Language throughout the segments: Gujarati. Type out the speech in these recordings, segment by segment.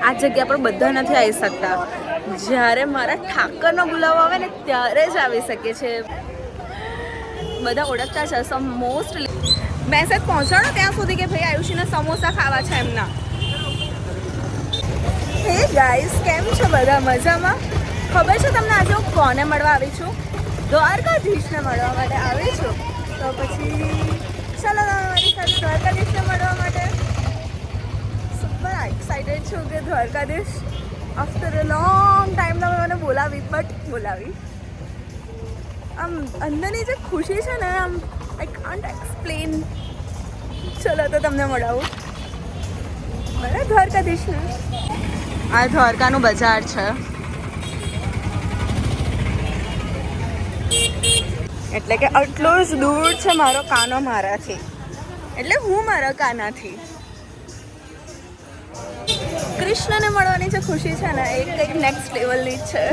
આ જગ્યા પર બધા નથી આવી શકતા. જ્યારે મારા ઠાકરનો બોલાવો આવે ને ત્યારે જ આવી શકે છે. બધા ઓળખતા છે સમ મોસ્ટલી. મેસેજ પહોંચાડો ત્યાં સુધી કે ભાઈ આયુષીને સમોસા ખાવા છે એમના. હે ગાઈસ, કેમ છો બધા? મજામાં? ખબર છે તમને આજે હું કોને મળવા આવી છું? દ્વારકાધીશને મળવા માટે આવી છું. તો પછી ચાલો મારી સાથે દ્વારકાધીશને મળવા માટે. સુપર એક્સાઇટેડ છું કે Dwarkadhish after a long time તમે મને બોલાવી. આમ અંદરની જે ખુશી છે ને, આમ આઈ કાન્ટ એક્સપ્લેન. ચલો તો તમને મળાવું બરાબર દ્વારકાધીશને. આ દ્વારકાનું બજાર છે. એટલે કે આટલું જ દૂર છે મારો કાનો મારાથી, એટલે હું મારા કાનાથી. કૃષ્ણને મળવાની જે ખુશી છે ને, એ કંઈક નેક્સ્ટ લેવલની જ છે.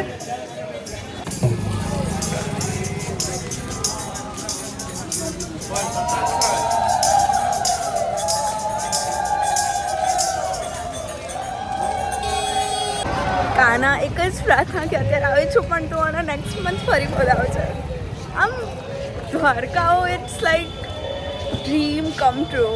કાના એક જ પ્રાર્થના કે અત્યારે આવે છું પણ તું આના નેક્સ્ટ મંથ ફરી બોલાવે છે. આમ દ્વારકાઓ it's like dream come true.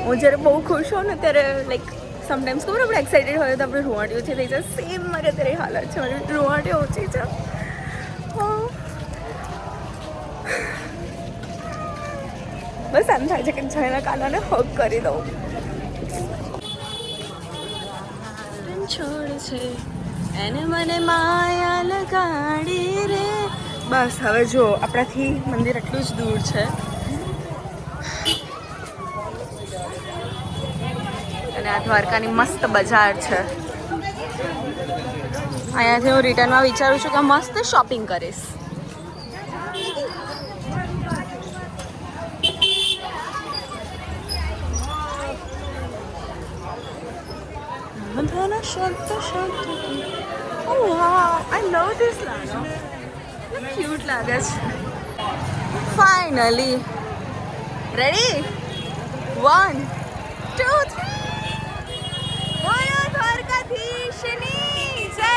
હું જ્યારે બહુ ખુશ હોઉં ને ત્યારે લાઈક સમટાઈમ્સ ખબર આપણે એક્સાઇટેડ હોય તો આપણે રૂવાટી ઓછી થઈ જાય. સેમ મારે અત્યારે હાલત છે, મારી રૂવાટી ઓછી છે. બસ એમ થાય છે કે જયના કાનાને હગ કરી દઉં. છોડ છે એને મને માયા લગાડી રે. બસ હવે જો આપણાથી મંદિર એટલું જ દૂર છે અને આ દ્વારકાની મસ્ત બજાર છે. અહીંયાથી હું રિટર્નમાં વિચારું છું કે મસ્ત શોપિંગ કરીશ. Oh wow, I love this lago. Look cute laગે છે. Finally. Ready? 1, 2, 3. બોલો દ્વારકાધીશની જય.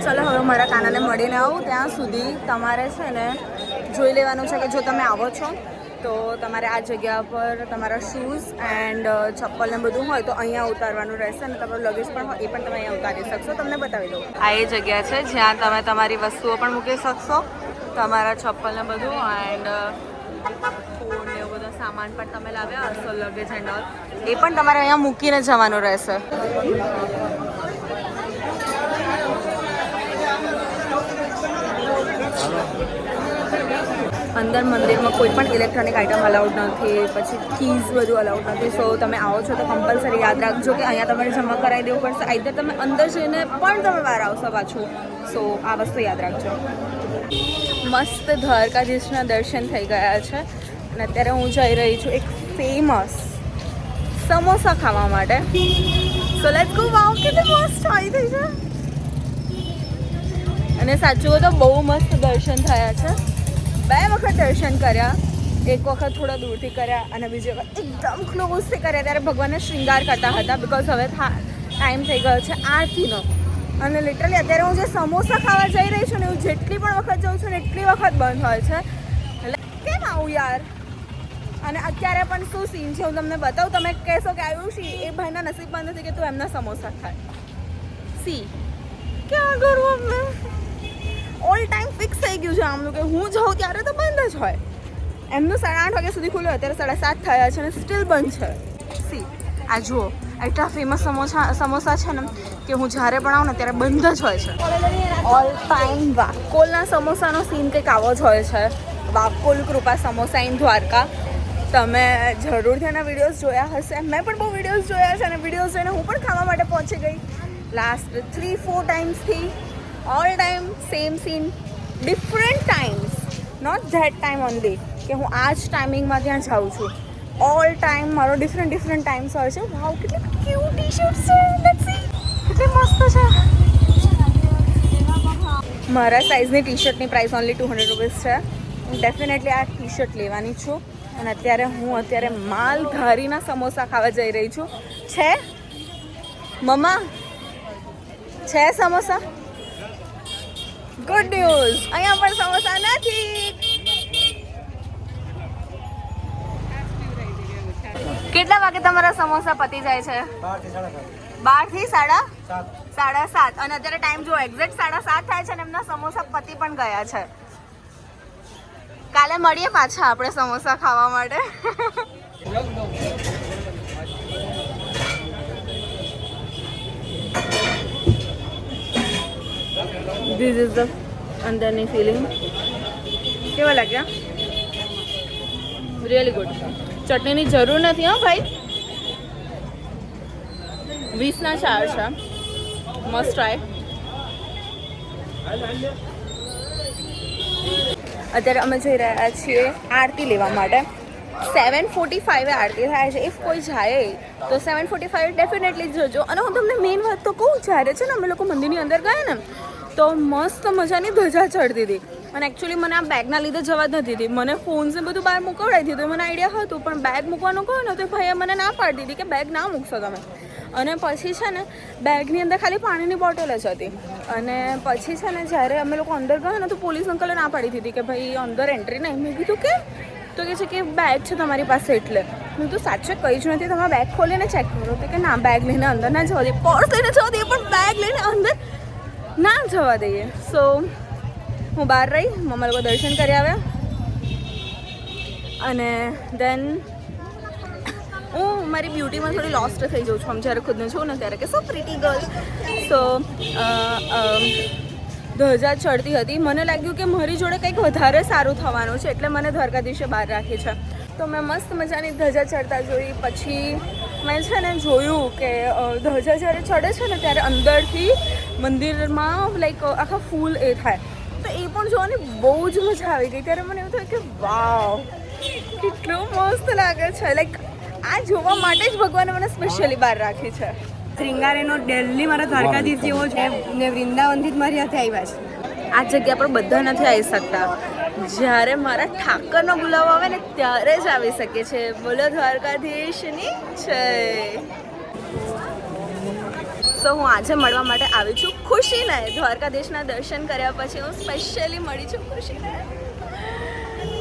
ચલો હવે મારા કાનાને મળીને આવું. ત્યાં સુધી તમારે છે ને જોઈ લેવાનું છે કે જો તમે આવો છો તો તમારે આ જગ્યા પર તમારા શૂઝ એન્ડ ચપ્પલ ને બધું હોય તો અહીંયા ઉતારવાનું રહેશે અને તમારું લગેજ પણ હોય એ પણ તમે અહીંયા ઉતારી શકશો. તમને બતાવી દઉં. આ એ જગ્યા છે જ્યાં તમે તમારી વસ્તુઓ પણ મૂકી શકશો, તમારા ચપ્પલ ને બધું એન્ડ ફોન ને એવું બધો સામાન પણ તમે લાવ્યા હશો, લગેજ એન્ડ ઓલ, એ પણ તમારે અહીંયા મૂકીને જવાનું રહેશે. અંદર મંદિરમાં કોઈ પણ ઇલેક્ટ્રોનિક આઇટમ અલાઉડ નથી, પછી કીઝ બધું અલાઉડ નથી. સો તમે આવો છો તો કમ્પલસરી યાદ રાખજો કે અહીંયા તમારે જમા કરાવી દેવું પડશે. આઈધર તમે અંદર જઈને પણ તમે બહાર આવશો પાછું. સો આ વસ્તુ યાદ રાખજો. મસ્ત દ્વારકાધીશના દર્શન થઈ ગયા છે અને અત્યારે હું જઈ રહી છું એક ફેમસ સમોસા ખાવા માટે. So let's go. વાવ, કેટલી મસ્ત આવી થઈ છે. અને સાચું તો બહુ મસ્ત દર્શન થયા છે. 2 વખત દર્શન કર્યા. એક વખત થોડા દૂરથી કર્યા અને બીજી વખત એકદમ ક્લોઝથી કર્યા. ત્યારે ભગવાનને શૃંગાર કરતા હતા બિકોઝ હવે ટાઈમ થઈ ગયો છે આરતીનો. અને લિટરલી અત્યારે હું જે સમોસા ખાવા જઈ રહી છું ને, હું જેટલી પણ વખત જાઉં છું ને એટલી વખત બંધ હોય છે. એટલે કેમ આવું યાર. અને અત્યારે પણ શું સીન છે હું તમને બતાવું. તમે કહેશો કે આયુષી એ ભાઈના નસીબમાં નથી કે તું એમના સમોસા ખાય. સી ક્યાં કરું અમને. ઓલ ટાઈમ ફિક્સ થઈ ગયું છે આમનું કે હું જાઉં ત્યારે તો બંધ જ હોય. એમનું 8:30 વાગ્યા સુધી ખુલ્યું, અત્યારે 7:30 થયા છે અને સ્ટીલ બંધ છે. સી આ જુઓ, એટલા ફેમસ સમોસા છે ને કે હું જ્યારે પણ આવું ને ત્યારે બંધ જ હોય છે. ઓલ ટાઈમ વાકોલના સમોસાનો સીન કંઈક આવો જ હોય છે. વાકોલ કૃપા સમોસા ઇન દ્વારકા. તમે જરૂરથી એના વિડીયોઝ જોયા હશે. મેં પણ બહુ વિડીયોઝ જોયા છે અને વિડીયોઝ જોઈને હું પણ ખાવા માટે પહોંચી ગઈ. લાસ્ટ 3-4 ટાઈમ્સથી all time same scene, different times, not that time only કે હું આ જ ટાઈમિંગમાં ત્યાં જાઉં છું. ઓલ ટાઈમ મારો ડિફરન્ટ ટાઈમ્સ હોય છે. વાવ, કેટલી ક્યુટ ટી શર્ટ્સ છે. Let's see. મારા સાઇઝની ટી શર્ટની પ્રાઇસ ઓનલી 200 રૂપીસ છે. હું ડેફિનેટલી આ ટી શર્ટ લેવાની છું. અને અત્યારે માલધારીના સમોસા ખાવા જઈ રહી છું. છે મમ્મા, છે સમોસા? ગુડ ન્યૂઝ, અહીંયા પણ સમોસા નથી. કેટલા વાગે તમારા સમોસા પતી જાય છે? 12 થી 7:30. અને અત્યારે ટાઈમ જો એક્ઝેક્ટ 7:30 થાય છે ને એમના સમોસા પતી પણ ગયા છે. કાલે મળીએ પાછા આપણે સમોસા ખાવા માટે. ધીસ ઇઝ ધ અંદરની ફિલિંગ. કેવા લાગ્યા? Really good. ચટણીની જરૂર નથી હો ભાઈ. 20ના 4 છે. Must try. અત્યારે અમે જઈ રહ્યા છીએ આરતી લેવા માટે. 7:45 આરતી થાય છે. ઇફ કોઈ જાય તો 7:45 ડેફિનેટલી જજો. અને હું તમને મેઇન વાત તો કહું, જ્યારે છે ને અમે લોકો મંદિરની અંદર ગયા ને તો મસ્ત મજાની ધજા ચડતી હતી. અને એકચ્યુઅલી મને આ બેગના લીધે જવા જ નથી હતી. મને ફોન્સ ને બધું બહાર મૂકવડાવી દીધું. મને આઈડિયા હતું, પણ બેગ મૂકવાનું કહો ને તો ભાઈએ મને ના પાડી દીધી કે બેગ ના મૂકશો તમે. અને પછી છે ને બેગની અંદર ખાલી પાણીની બોટલ જ હતી. અને પછી છે ને જ્યારે અમે લોકો અંદર ગયા ને તો પોલીસ અંકલે ના પાડી દીધી કે ભાઈ અંદર એન્ટ્રી નહીં. મેં કીધું કે તો કહે છે કે બેગ છે તમારી પાસે એટલે. હું તો સાચે કંઈ જ નથી, તમે બેગ ખોલીને ચેક કરો. તો કે ના, બેગ લઈને અંદર ના જવા દઈએ. પર્સ લઈને જવા દઈએ પણ બેગ લઈને અંદર ના જવા દઈએ. સો હું બહાર રહી, મમ્મા લોકો દર્શન કરી આવ્યા. અને દેન હું મારી બ્યુટીમાં થોડી લોસ્ટ થઈ જાઉં છું આમ જ્યારે ખુદને જોઉં ને ત્યારે કે સો પ્રીટી ગર્લ. સો ધજા ચડતી હતી. મને લાગ્યું કે મારી જોડે કંઈક વધારે સારું થવાનું છે એટલે મને દ્વારકાધીશે બહાર રાખી છે. તો મેં મસ્ત મજાની ધજા ચડતા જોઈ. પછી મેં છે ને જોયું કે ધજા જ્યારે ચડે છે ને ત્યારે અંદરથી મંદિરમાં લાઈક આખા ફૂલ એ થાય. તો એ પણ જોવાની બહુ જ મજા આવી ગઈ. ત્યારે મને એવું થયું કે વાવ, કેટલું મસ્ત લાગે છે. લાઈક આ જોવા માટે જ ભગવાને મને સ્પેશિયલી બહાર રાખી છે. શ્રીંગારેનો દિલ્હી મારા દ્વારકાધીશ જેવો છે ને વૃંદાવનથી જ મારી હાથે આવ્યા છે. આ જગ્યા પર બધા નથી આવી શકતા. જ્યારે મારા ઠાકરનો બોલાવો આવે ને ત્યારે જ આવી શકે છે. બોલો દ્વારકાધીશની છે. સો હું આજે મળવા માટે આવી છું ખુશીને. દ્વારકાધીશના દર્શન કર્યા પછી હું સ્પેશિયલી મળી છું ખુશીને.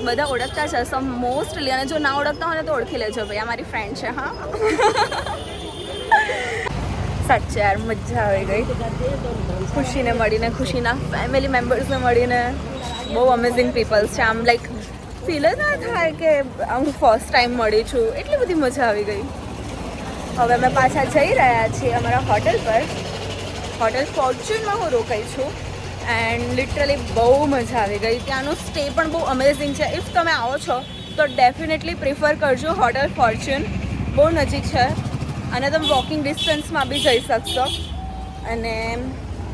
બધા ઓળખતા છે સો મોસ્ટલી. અને જો ના ઓળખતા હોય ને તો ઓળખી લેજો ભાઈ, આ મારી ફ્રેન્ડ છે. હા, સાચે યાર મજા આવી ગઈ ખુશીને મળીને, ખુશીના ફેમિલી મેમ્બર્સને મળીને. બહુ અમેઝિંગ પીપલ્સ છે. આમ લાઈક ફીલ જ ના થાય કે હું ફર્સ્ટ ટાઈમ મળી છું. એટલી બધી મજા આવી ગઈ. હવે અમે પાછા જઈ રહ્યા છીએ અમારા હોટલ પર. હોટલ ફોર્ચ્યુનમાં હું રોકાઈ છું. એન્ડ લિટરલી બહુ મજા આવી ગઈ. ત્યાંનો સ્ટે પણ બહુ અમેઝિંગ છે. ઇફ તમે આવો છો તો ડેફિનેટલી પ્રિફર કરજો હોટલ ફોર્ચ્યુન. બહુ નજીક છે અને તમે વોકિંગ ડિસ્ટન્સમાં બી જઈ શકશો. અને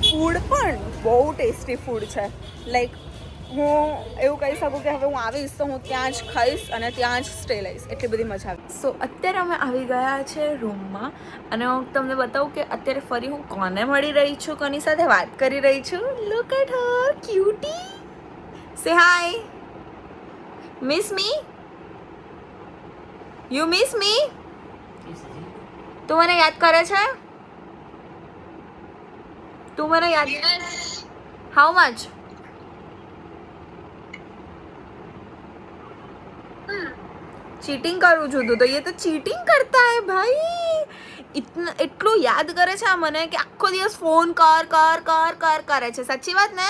ફૂડ પણ બહુ ટેસ્ટી ફૂડ છે. લાઈક હું એવું કહી શકું કે હવે હું આવીશ તો હું ત્યાં જ ખાઈશ અને ત્યાં જ સ્ટે લઈશ. એટલી બધી મજા આવી. સો અત્યારે અમે આવી ગયા છે રૂમમાં. અને હું તમને બતાવું કે અત્યારે ફરી હું કોને મળી રહી છું, કોની સાથે વાત કરી રહી છું. Look at her, cutie. Say hi. Miss me? You miss me? તું મને યાદ કરે છે? તું મને યાદ? How much? चीटिंग करूँ છું तो ये तो चीटिंग करता है भाई. इतना એટલું યાદ કરે છે આ મને કે આખો દિવસ ફોન કર કર કર કર કરે છે. સાચી વાત ને?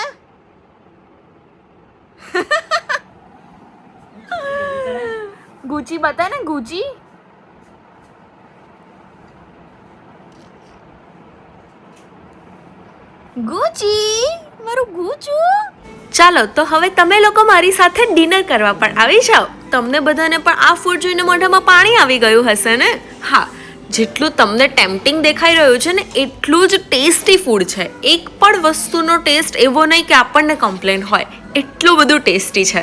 ગુચી બતા ને, ગુચી. ગુચી, મારું ગુચું. ચાલો તો હવે તમે લોકો મારી સાથે ડિનર કરવા પણ આવી જાઓ. તમને બધાને પણ આ ફૂડ જોઈને મોઢામાં પાણી આવી ગયું હશે ને? હા, જેટલું તમને ટેમ્પટિંગ દેખાઈ રહ્યું છે ને એટલું જ ટેસ્ટી ફૂડ છે. એક પણ વસ્તુનો ટેસ્ટ એવો નહીં કે આપણને કમ્પ્લેન હોય. એટલું બધું ટેસ્ટી છે.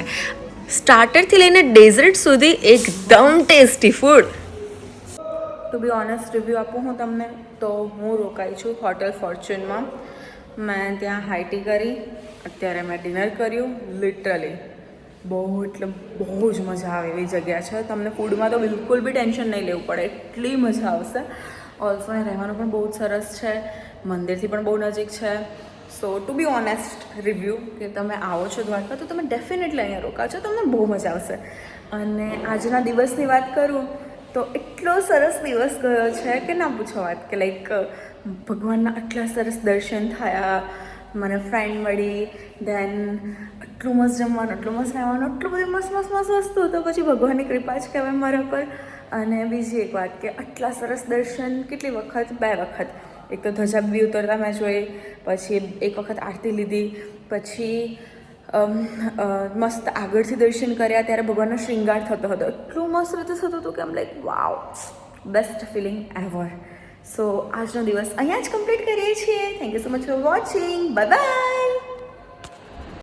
સ્ટાર્ટરથી લઈને ડેઝર્ટ સુધી એકદમ tasty food. To be honest review આપું હું તમને તો હું રોકાઈ છું હોટલ ફોર્ચ્યુનમાં. મેં ત્યાં હાઈ ટી કરી અત્યારે મેં ડિનર કર્યું. લિટરલી બહુ એટલે બહુ જ મજા આવે એવી જગ્યા છે. તમને ફૂડમાં તો બિલકુલ બી ટેન્શન નહીં લેવું પડે, એટલી મજા આવશે. ઓલ્સો અહીં રહેવાનું પણ બહુ જ સરસ છે, મંદિરથી પણ બહુ નજીક છે. સો ટુ બી ઓનેસ્ટ રિવ્યૂ કે તમે આવો છો દ્વારકા તો તમે ડેફિનેટલી અહીંયા રોકાજો, તમને બહુ મજા આવશે. અને આજના દિવસની વાત કરું તો એટલો સરસ દિવસ ગયો છે કે ના પૂછો વાત, કે લાઈક ભગવાનના આટલા સરસ દર્શન થયા, મને ફ્રેન્ડ મળી, દેન એટલું મસ્ત જમવાનું, એટલું મસ્ત રહેવાનું, એટલું બધી મસ્ત મસ્ત મસ્ત વસ્તુ. તો પછી ભગવાનની કૃપા જ કહેવાય મારા પર. અને બીજી એક વાત કે આટલા સરસ દર્શન કેટલી વખત, 2 વખત. એક તો ધજા બી ઉતરતા મેં જોઈ, પછી એક વખત આરતી લીધી, પછી મસ્ત આગળથી દર્શન કર્યા ત્યારે ભગવાનનો શૃંગાર થતો હતો. એટલું મસ્ત રીતે થતું હતું કે આમ like wow, best feeling ever. So આજનો દિવસ અહીંયા જ કમ્પ્લીટ કરીએ છીએ. Thank you so much for watching. Bye by.